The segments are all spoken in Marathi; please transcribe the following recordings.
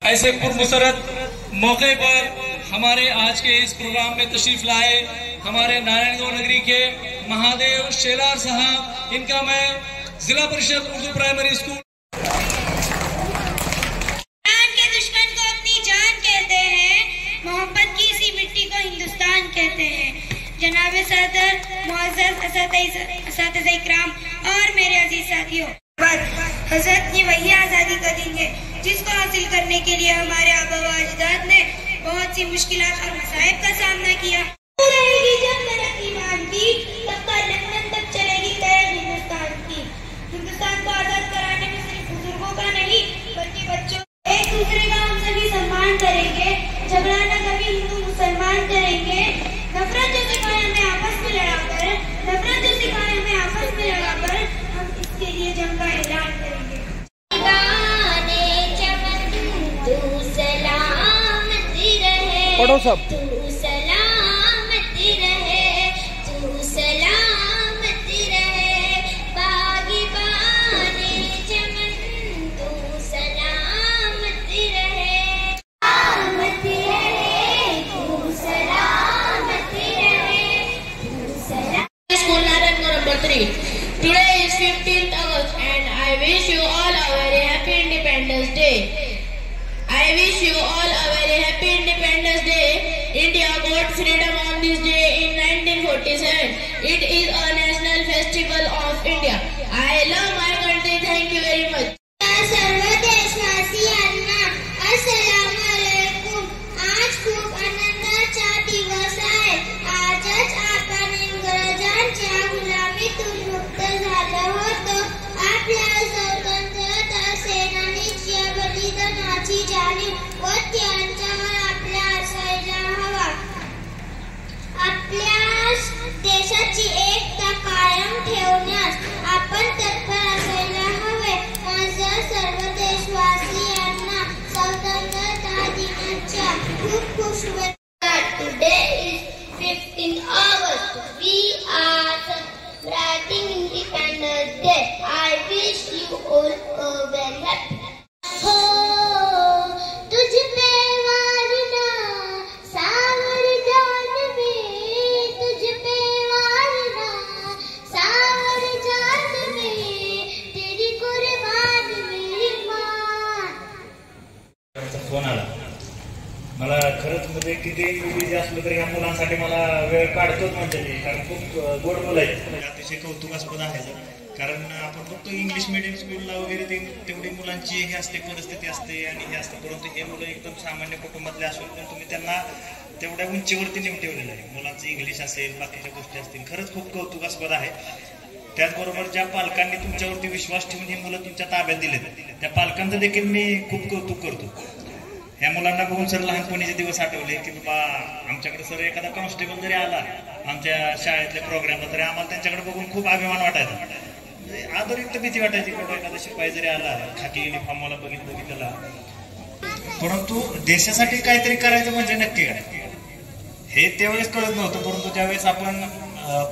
ऐसे पुरमसरत मौके पर हमारे आज के इस प्रोग्राम में तशरीफ लाए हमारे नारायणगढ़ नगरी के महादेव शेलार साहब, इनका मैं जिला परिषद उर्दू प्राइमरी स्कूल के दुश्मन को अपनी जान कहते हैं, मोहब्बत की इसी मिट्टी को हिंदुस्तान कहते हैं। जनाब सदर, मुअज़्ज़ज़ असातिज़ा इकराम और मेरे अजीज साथियों, हजरत ने वही आज़ादी का दिन है जिसको हासिल करने के लिए हमारे आबा व अजदाद ने बहुत सी मुश्किलात और मसाइब का सामना किया। रहेगी जब तरफ ईमान की, तब तक लंदन तक चलेगी तरह हिंदुस्तान की। हिंदुस्तान को आजाद कराने में सिर्फ बुजुर्गों का नहीं बल्कि बच्चों एक दूसरे का हम सभी सम्मान करेंगे। झगड़ा न कभी हिंदू मुसलमान करेंगे। नफरत जो सिखाए हमें आपस में लड़ाकर, नफरत जो सिखाए हमें आपस में लड़ाकर हम इसके लिए जंग का ऐलान करेंगे। पढ़ो सब। तू सलामती रहे, तू सलामती रहे, बागीबाने चमन तू सलामती रहे, सलामती रहे, तू सलामती रहे, तू सलामती। School Narangarh number 3. Today is 15th August and I wish you all a very happy Independence Day. I wish you all a very happy Independence Day. India got freedom on this day in 1947. It is a national festival of India. I love my country. Thank you very much. सर्व देशवासियांना अस्सलाम वालेकुम. आज खूप आनंदाचा दिवस आहे. आजच आपण इंग्रजांच्या गुलामीतून मुक्त झालो होतो. आपल्या स्वतंत्रता सेनानीच्या बलिदानाची जाणीव व त्यांच्यावर आपल्या असायला हवा. आपल्या देशाची एकता कायम ठेवण्यास आपण तत्पर असायला हवे. माझ्या सर्व देशवासियांना स्वतंत्रता दिनाच्या खूप खूप शुभेच्छा. Today is 15th August. We are celebrating Independence Day. I wish you all a very happy. हो तुझ पे वारना सावर जान में, तुझ पे वारना सावर जान में, तेरी कुर्बान मेरी माँ. फोन आला मला. खरंच म्हणजे किती बिझी असलं तरी ह्या मुलांसाठी मला वेळ काढतोच म्हणते मी, कारण खूप गोड मुलं आहेत. अतिशय कौतुकास्पद आहे. कारण आपण फक्त इंग्लिश मिडियम स्कूलला वगैरे ते तेवढी मुलांची हे असते, परिस्थिती असते आणि हे असतं, परंतु हे मुलं एकदम सामान्य कुटुंबातले असून पण तुम्ही त्यांना तेवढ्या उंचीवरती नेऊन ठेवलेलं आहे. मुलांचं इंग्लिश असेल, बाकीच्या गोष्टी असतील, खरंच खूप कौतुकास्पद आहे. त्याचबरोबर ज्या पालकांनी तुमच्यावरती विश्वास ठेवून ही मुलं तुमच्या ताब्यात दिलेत, त्या पालकांचं देखील मी खूप कौतुक करतो. ह्या मुलांना बघून सर लहानपणीचे दिवस आठवले की बाबा आमच्याकडे सर एखादा कॉन्स्टेबल जरी आला आमच्या शाळेतल्या प्रोग्रामला तरी आम्हाला त्यांच्याकडे बघून खूप अभिमान वाटायचा. आदरयुक्त भीती वाटायची की बाबा एखादा शिपाई जरी आला खाकी युनिफॉर्म मला बघितलं की त्याला. परंतु देशासाठी काहीतरी करायचं म्हणजे नक्की काय हे त्यावेळेस कळत नव्हतं. परंतु ज्यावेळेस आपण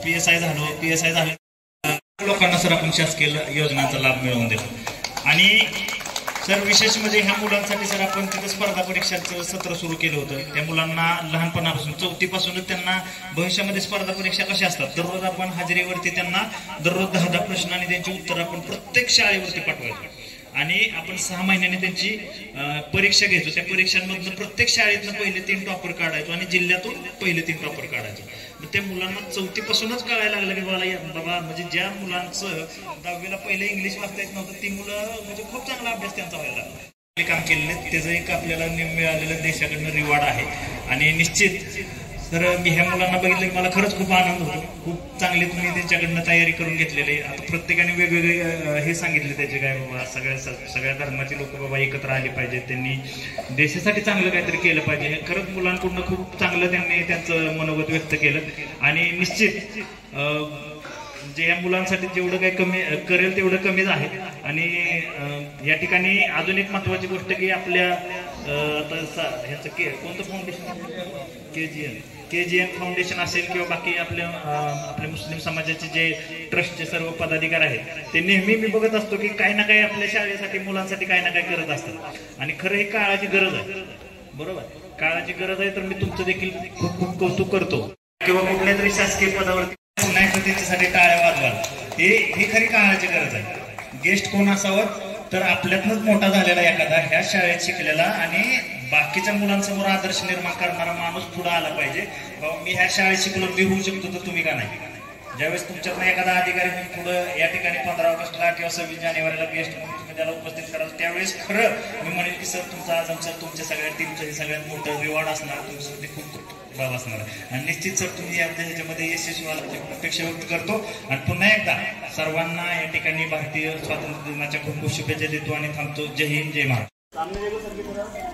PSI झालो लोकांना सर आपण शासकीय योजनांचा लाभ मिळवून दिला. आणि सर विशेष म्हणजे ह्या मुलांसाठी सर आपण तिथं स्पर्धा परीक्षांचं सत्र सुरू केलं होतं. त्या मुलांना लहानपणापासून 4थी पासूनच त्यांना भविष्यामध्ये स्पर्धा परीक्षा कशा असतात, दररोज आपण हाजरीवरती त्यांना दररोज 10 प्रश्न आणि त्यांची उत्तर आपण प्रत्येक शाळेवरती पाठवायचो. आणि आपण 6 महिन्यांनी त्यांची परीक्षा घ्यायचो. त्या परीक्षांमधनं प्रत्येक शाळेतनं पहिले 3 टॉपर काढायचो आणि जिल्ह्यातून पहिले 3 टॉपर काढायचो. मग त्या मुलांना 4थी पासूनच कळायला लागलं की बाबा म्हणजे ज्या मुलांचं 10वीला पहिले इंग्लिश वाचता येत नव्हतं ती मुलं म्हणजे खूप चांगला अभ्यास त्यांचा व्हायला लागला. काम केलेलं त्याचं एक आपल्याला मिळालेलं देशाकडनं रिवॉर्ड आहे. आणि निश्चित तर मी ह्या मुलांना बघितलं की मला खरंच खूप आनंद होतो. खूप चांगली तुम्ही त्यांच्याकडनं तयारी करून घेतलेली. आता प्रत्येकाने वेगवेगळे हे सांगितले त्याचे काय बाबा सगळ्या धर्माचे लोक बाबा एकत्र आले पाहिजेत, त्यांनी देशासाठी चांगलं काहीतरी केलं पाहिजे. खरंच मुलांकडून खूप चांगलं त्यांनी त्यांचं मनोगत व्यक्त केलं. आणि निश्चित जे या मुलांसाठी जेवढं काही कमी करेल तेवढं कमीच आहे. आणि या ठिकाणी अजून एक महत्वाची गोष्ट की आपल्या आता ह्याचं कोणतं फाउंडेशन KGN फाउंडेशन असेल किंवा बाकी आपले मुस्लिम समाजाचे जे ट्रस्टचे सर्व पदाधिकारी आहेत ते नेहमी मी बघत असतो की काही ना काही आपल्या शाळेसाठी मुलांसाठी काही ना काही करत असतात आणि खरं ही काळाची गरज आहे. बरोबर, काळाची गरज आहे. तर मी तुमचं देखील खूप खूप कौतुक करतो. किंवा कुठल्या तरी शासकीय पदावरती पुन्हा एकदा त्याच्यासाठी टाळ्या वाजवाल, ही खरी काळाची गरज आहे. गेस्ट कोण असावं तर आपल्यातनच मोठा झालेला एखादा ह्या शाळेत शिकलेला आणि बाकीच्या मुलांसमोर आदर्श निर्माण करणारा माणूस पुढे आला पाहिजे. मी ह्या शाळेत शिकलो, मी होऊ शकतो तर तुम्ही का नाही. ज्यावेळेस तुमच्यातनं एखादा अधिकारी म्हणून पुढे या ठिकाणी 15 ऑगस्टला किंवा 26 जानेवारीला गेस्ट म्हणून तुम्ही त्याला उपस्थित कराल, त्यावेळेस खरं मी म्हणेल की सर तुमचा आजम सर तुमच्या सगळ्या टीमचं हे सगळ्यात मोठं रिवॉर्ड असणार, तुमच्यासाठी खूप खूप भाव असणार आणि निश्चित सर तुम्ही ह्याच्यामध्ये यशस्वी व्हायची अपेक्षा व्यक्त करतो. आणि पुन्हा एकदा सर्वांना या ठिकाणी भारतीय स्वातंत्र्य दिनाच्या खूप खूप शुभेच्छा देतो आणि थांबतो. जय हिंद, जय महाराष्ट्र.